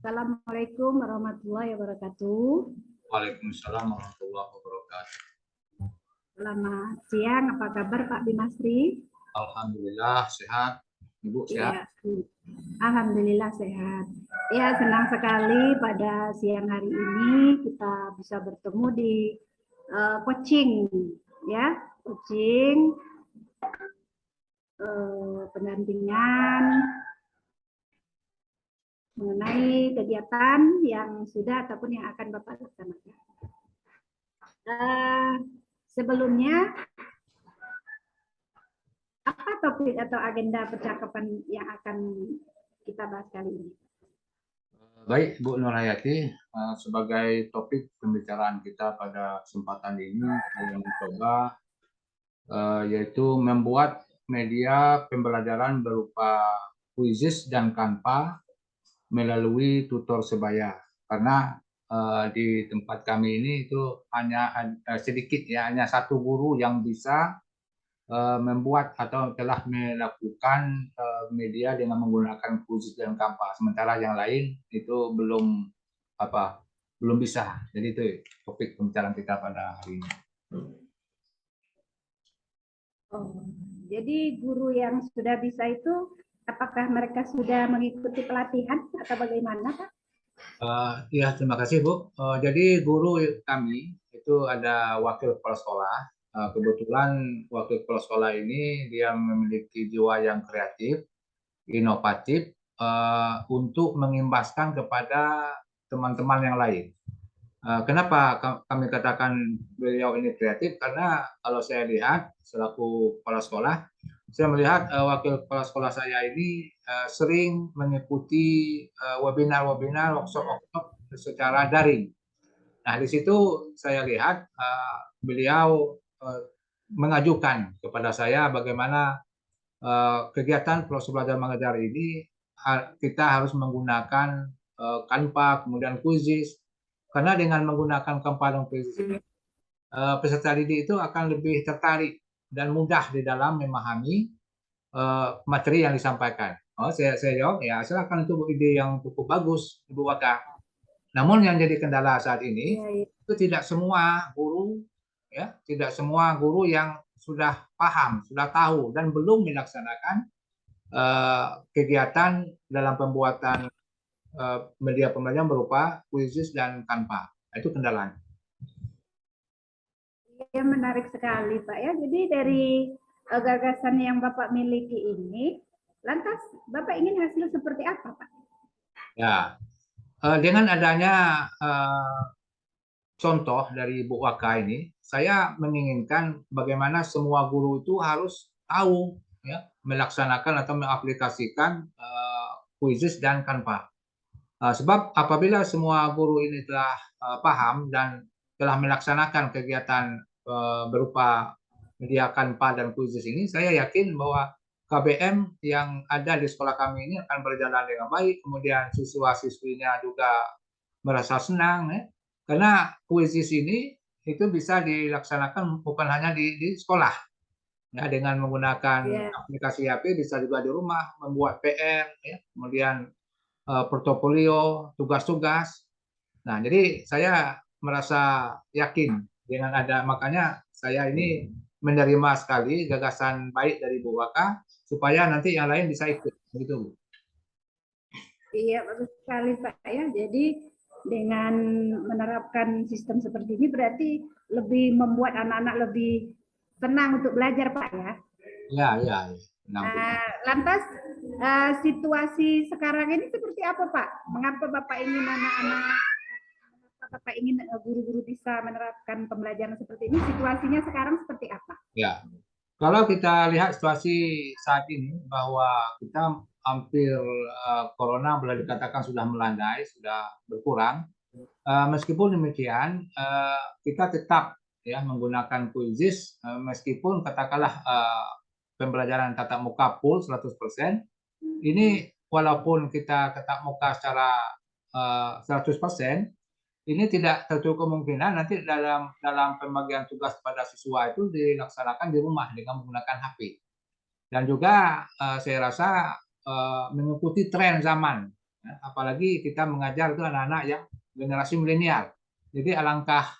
Assalamualaikum warahmatullahi wabarakatuh. Waalaikumsalam warahmatullahi wabarakatuh. Selamat siang, apa kabar Pak Bimasri? Alhamdulillah sehat. Ibu sehat? Iya, alhamdulillah sehat. Ya, senang sekali pada siang hari ini kita bisa bertemu di coaching, ya, coaching pendampingan mengenai kegiatan yang sudah ataupun yang akan Bapak laksanakan. Sebelumnya, apa topik atau agenda percakapan yang akan kita bahas kali ini? Baik, Bu Nurhayati, sebagai topik pembicaraan kita pada kesempatan ini, saya mencoba yaitu membuat media pembelajaran berupa Quizizz dan Canva melalui tutor sebaya. Karena di tempat kami ini itu hanya sedikit ya, hanya satu guru yang bisa membuat atau telah melakukan media dengan menggunakan Quizizz dan Canva. Sementara yang lain itu belum bisa. Jadi itu topik pembicaraan kita pada hari ini. Oh, jadi guru yang sudah bisa itu apakah mereka sudah mengikuti pelatihan atau bagaimana, Pak? Ya, terima kasih Bu. Jadi guru kami itu ada wakil kepala sekolah. Kebetulan wakil kepala sekolah ini dia memiliki jiwa yang kreatif, inovatif untuk mengimbaskan kepada teman-teman yang lain. Kenapa kami katakan beliau ini kreatif? Karena kalau saya lihat selaku kepala sekolah, saya melihat wakil kepala sekolah saya ini sering mengikuti webinar-webinar, workshop-workshop secara daring. Nah, di situ saya lihat beliau mengajukan kepada saya bagaimana kegiatan proses belajar mengajar ini kita harus menggunakan Canva, kemudian Quizizz, karena dengan menggunakan Canva dan Quizizz ini peserta didik itu akan lebih tertarik dan mudah di dalam memahami materi yang disampaikan. Saya jawab ya silakan, itu ide yang cukup bagus Ibu Waka. Namun yang jadi kendala saat ini itu tidak semua guru yang sudah paham, sudah tahu dan belum melaksanakan kegiatan dalam pembuatan media pembelajaran berupa Quizizz dan Canva. Itu kendalanya. Ya, menarik sekali Pak ya. Jadi dari gagasan yang Bapak miliki ini, lantas Bapak ingin hasil seperti apa Pak? Ya, dengan adanya contoh dari Bu Waka ini, saya menginginkan bagaimana semua guru itu harus tahu ya, melaksanakan atau mengaplikasikan Quizizz dan Canva. Sebab apabila semua guru ini telah paham dan telah melaksanakan kegiatan berupa media Canva dan Quizizz ini, saya yakin bahwa KBM yang ada di sekolah kami ini akan berjalan dengan baik. Kemudian siswa-siswinya juga merasa senang ya. Karena Quizizz ini itu bisa dilaksanakan bukan hanya di sekolah. Ya, dengan menggunakan aplikasi HP bisa juga di rumah membuat PR ya, kemudian portofolio, tugas-tugas. Nah, jadi saya merasa yakin dengan makanya saya ini menerima sekali gagasan baik dari Bu Waka supaya nanti yang lain bisa ikut, begitu Bu. Iya, bagus sekali Pak ya. Jadi dengan menerapkan sistem seperti ini berarti lebih membuat anak-anak lebih tenang untuk belajar Pak ya. Ya. Lantas situasi sekarang ini seperti apa Pak? Mengapa Bapak ingin Bapak ingin guru-guru bisa menerapkan pembelajaran seperti ini? Situasinya sekarang seperti apa? Ya, kalau kita lihat situasi saat ini bahwa kita hampir corona boleh dikatakan sudah melandai, sudah berkurang. Meskipun demikian, kita tetap ya menggunakan Quizizz meskipun katakanlah pembelajaran tatap muka full 100%. Ini walaupun kita tatap muka secara 100%, ini tidak tertutup kemungkinan nanti dalam pembagian tugas pada siswa itu dilaksanakan di rumah dengan menggunakan HP. Dan juga saya rasa mengikuti tren zaman. Ya, apalagi kita mengajar itu anak-anak yang generasi milenial. Jadi alangkah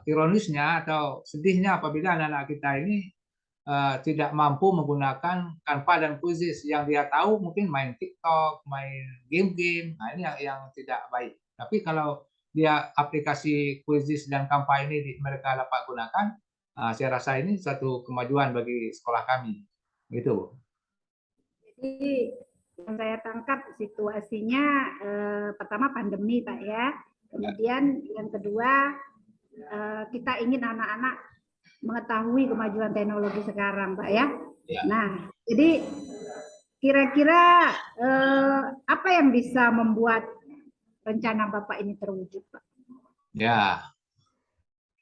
ironisnya atau sedihnya apabila anak-anak kita ini tidak mampu menggunakan Canva dan Quizzes. Yang dia tahu mungkin main TikTok, main game-game. Nah, ini yang tidak baik. Tapi kalau dia aplikasi Quizzes dan Canva ini mereka dapat gunakan, saya rasa ini satu kemajuan bagi sekolah kami. Gitu, Bu. Jadi yang saya tangkap situasinya pertama pandemi Pak ya. Kemudian yang kedua kita ingin anak-anak mengetahui kemajuan teknologi sekarang Pak ya. Ya. Nah, jadi kira-kira apa yang bisa membuat rencana Bapak ini terwujud Pak? Ya,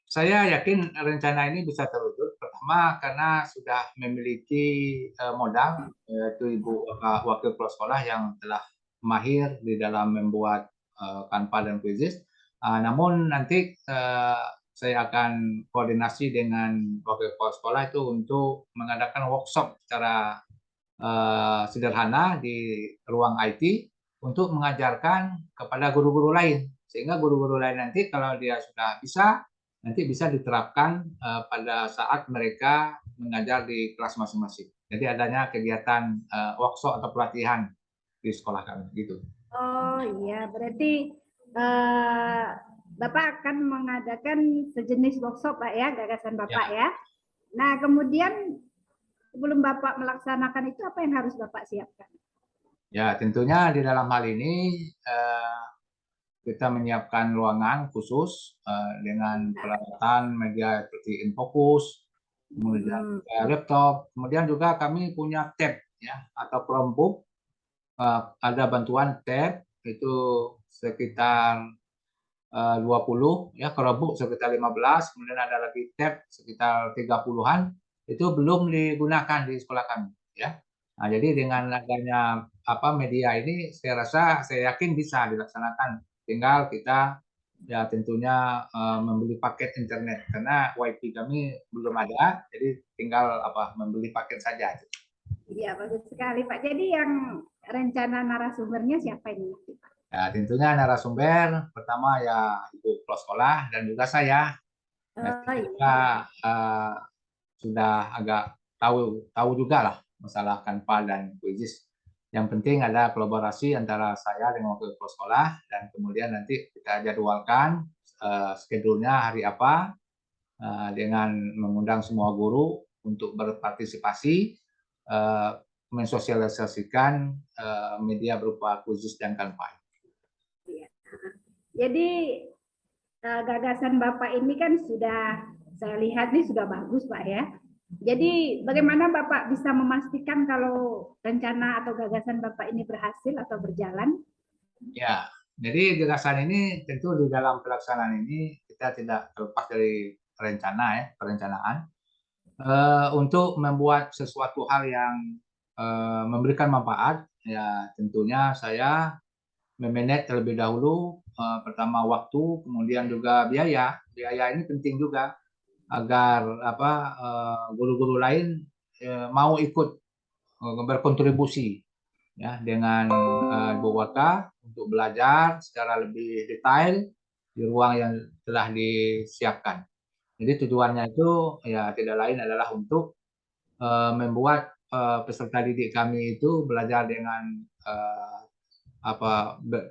saya yakin rencana ini bisa terwujud. Pertama karena sudah memiliki modal, yaitu Ibu Wakil Kepala Sekolah yang telah mahir di dalam membuat Canva dan Quizzes. Namun nanti saya akan koordinasi dengan Wakil Kepala Sekolah itu untuk mengadakan workshop secara sederhana di ruang IT untuk mengajarkan kepada guru-guru lain. Sehingga guru-guru lain nanti kalau dia sudah bisa, nanti bisa diterapkan pada saat mereka mengajar di kelas masing-masing. Jadi adanya kegiatan workshop atau pelatihan di sekolah kami gitu. Oh iya, berarti Bapak akan mengadakan sejenis workshop Pak ya, gagasan Bapak ya. Nah, kemudian sebelum Bapak melaksanakan itu apa yang harus Bapak siapkan? Ya, tentunya di dalam hal ini kita menyiapkan ruangan khusus dengan peralatan media seperti Infocus, kemudian laptop, kemudian juga kami punya tab ya atau Chromebook, ada bantuan tab itu sekitar 20 ya, Chromebook sekitar 15, kemudian ada lagi tab sekitar 30-an, itu belum digunakan di sekolah kami ya. Nah, jadi dengan adanya media ini saya rasa saya yakin bisa dilaksanakan. Tinggal kita ya tentunya membeli paket internet karena WiFi kami belum ada, jadi tinggal membeli paket saja. Iya, bagus sekali Pak. Jadi yang rencana narasumbernya siapa ini? Ya, tentunya narasumber pertama ya Ibu Kepala Sekolah dan juga saya. Kita sudah agak tahu juga lah masalah Canva dan Quizzes. Yang penting ada kolaborasi antara saya dengan wakil kepala sekolah dan kemudian nanti kita jadwalkan schedule-nya hari apa dengan mengundang semua guru untuk berpartisipasi mensosialisasikan media berupa Quizzes dan Canva. Jadi gagasan Bapak ini kan sudah saya lihat nih sudah bagus Pak ya. Jadi bagaimana Bapak bisa memastikan kalau rencana atau gagasan Bapak ini berhasil atau berjalan? Ya, jadi gagasan ini tentu di dalam pelaksanaan ini kita tidak terlepas dari perencanaan untuk membuat sesuatu hal yang memberikan manfaat. Ya, tentunya saya memanage terlebih dahulu pertama waktu, kemudian juga biaya. Biaya ini penting juga agar guru-guru lain mau ikut berkontribusi ya dengan Ibu Waka untuk belajar secara lebih detail di ruang yang telah disiapkan. Jadi tujuannya itu ya tidak lain adalah untuk membuat peserta didik kami itu belajar dengan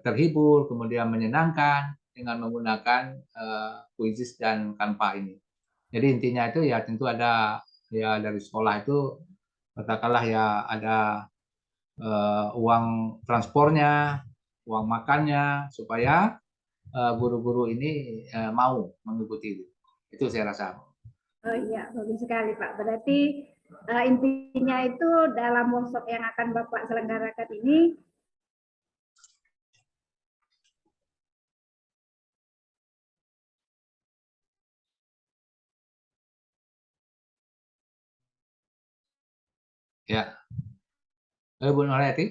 terhibur, kemudian menyenangkan dengan menggunakan Quizzes dan Canva ini. Jadi intinya itu ya tentu ada ya dari sekolah itu katakanlah ya ada uang transportnya, uang makannya supaya guru-guru ini mau mengikuti itu saya rasa. Oh iya, bagus sekali Pak. Berarti intinya itu dalam workshop yang akan Bapak selenggarakan ini Ya. Bu Nurhayati.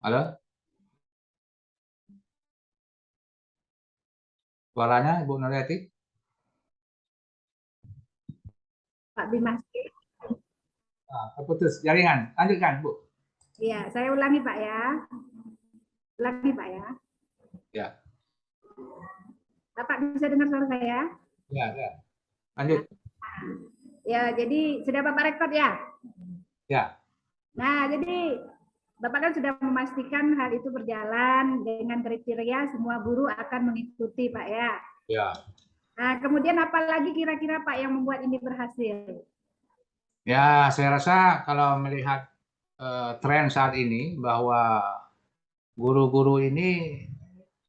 Halo? Suaranya Ibu Nurhayati? Pak Bimastri. Terputus jaringan. Lanjutkan, Bu. Iya, saya ulangi Pak ya. Ulangi Pak ya. Ya. Bapak bisa dengar suara saya? Ya, ya. Lanjut. Ya, jadi sudah Bapak rekod ya? Ya. Nah, jadi Bapak kan sudah memastikan hal itu berjalan dengan kriteria semua guru akan mengikuti Pak ya. Ya. Nah, kemudian apa lagi kira-kira Pak yang membuat ini berhasil? Ya, saya rasa kalau melihat tren saat ini bahwa guru-guru ini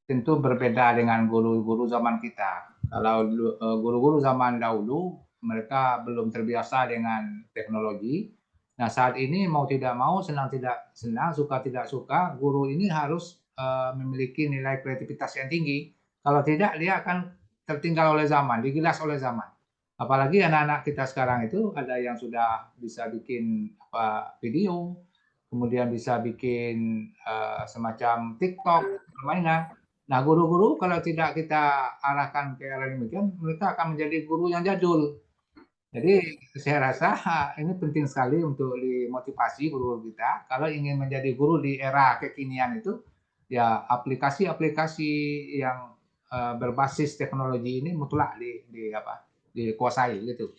tentu berbeda dengan guru-guru zaman kita. Kalau guru-guru zaman dahulu mereka belum terbiasa dengan teknologi. Nah, saat ini mau tidak mau, senang tidak senang, suka tidak suka, guru ini harus memiliki nilai kreativitas yang tinggi. Kalau tidak, dia akan tertinggal oleh zaman, digilas oleh zaman. Apalagi anak-anak kita sekarang itu ada yang sudah bisa bikin video, kemudian bisa bikin semacam TikTok, permainan. Nah, guru-guru kalau tidak kita arahkan ke arah demikian, mereka akan menjadi guru yang jadul. Jadi saya rasa ini penting sekali untuk dimotivasi guru kita. Kalau ingin menjadi guru di era kekinian itu, ya aplikasi-aplikasi yang berbasis teknologi ini mutlak dikuasai gitu.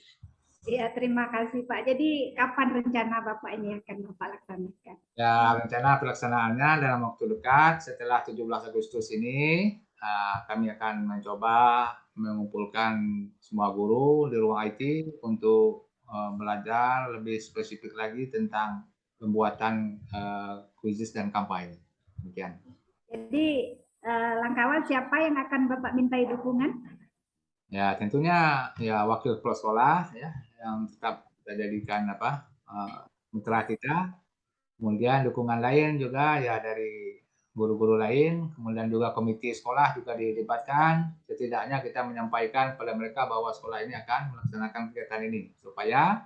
Ya, terima kasih Pak. Jadi kapan rencana Bapak ini akan Bapak laksanakan? Ya, rencana pelaksanaannya dalam waktu dekat setelah 17 Agustus ini kami akan mencoba mengumpulkan semua guru di ruang IT untuk belajar lebih spesifik lagi tentang pembuatan kuisis dan kampanye. Demikian. Jadi langkah awal siapa yang akan Bapak mintai dukungan? Ya, tentunya ya wakil kepala sekolah ya yang tetap kita jadikan mitra kita. Kemudian dukungan lain juga ya dari guru-guru lain, kemudian juga komite sekolah juga dilibatkan. Setidaknya kita menyampaikan kepada mereka bahwa sekolah ini akan melaksanakan kegiatan ini supaya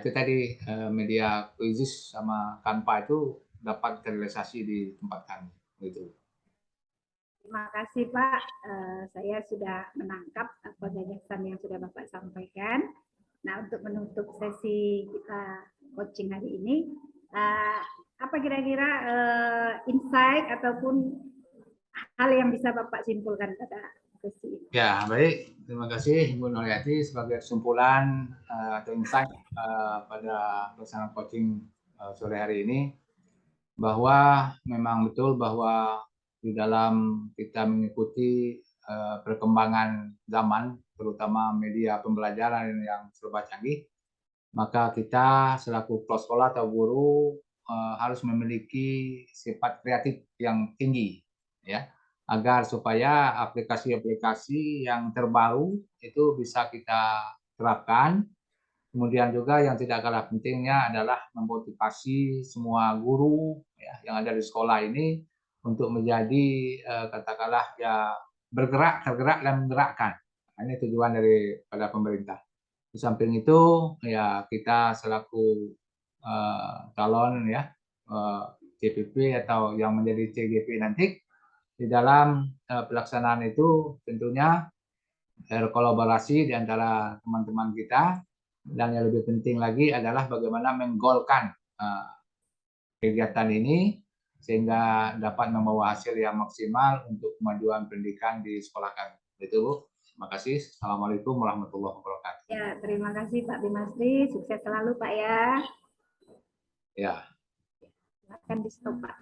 itu tadi media kuisis sama Canva itu dapat terrealisasi di tempat kami. Gitu. Terima kasih Pak. Saya sudah menangkap apa gagasan yang sudah Bapak sampaikan. Nah, untuk menutup sesi kita coaching hari ini, apa kira-kira insight ataupun hal yang bisa Bapak simpulkan pada sesi ini? Ya, baik. Terima kasih Bu Nuryati sebagai kesimpulan atau insight pada pelaksanaan coaching sore hari ini, bahwa memang betul bahwa di dalam kita mengikuti perkembangan zaman, terutama media pembelajaran yang serba canggih, maka kita selaku kepala sekolah atau guru harus memiliki sifat kreatif yang tinggi, ya, agar supaya aplikasi-aplikasi yang terbaru itu bisa kita terapkan. Kemudian juga yang tidak kalah pentingnya adalah memotivasi semua guru ya, yang ada di sekolah ini untuk menjadi katakanlah ya tergerak dan menggerakkan. Nah, ini tujuan daripada pemerintah. Di samping itu ya kita selaku calon ya CPP atau yang menjadi CGP nanti di dalam pelaksanaan itu tentunya berkolaborasi di antara teman-teman kita. Dan yang lebih penting lagi adalah bagaimana menggolkan kegiatan ini sehingga dapat membawa hasil yang maksimal untuk kemajuan pendidikan di sekolah kami. Itu Bu. Terima kasih. Assalamualaikum warahmatullahi wabarakatuh. Ya, terima kasih Pak Bimastri. Sukses selalu Pak ya. Ya. Silakan di stop Pak.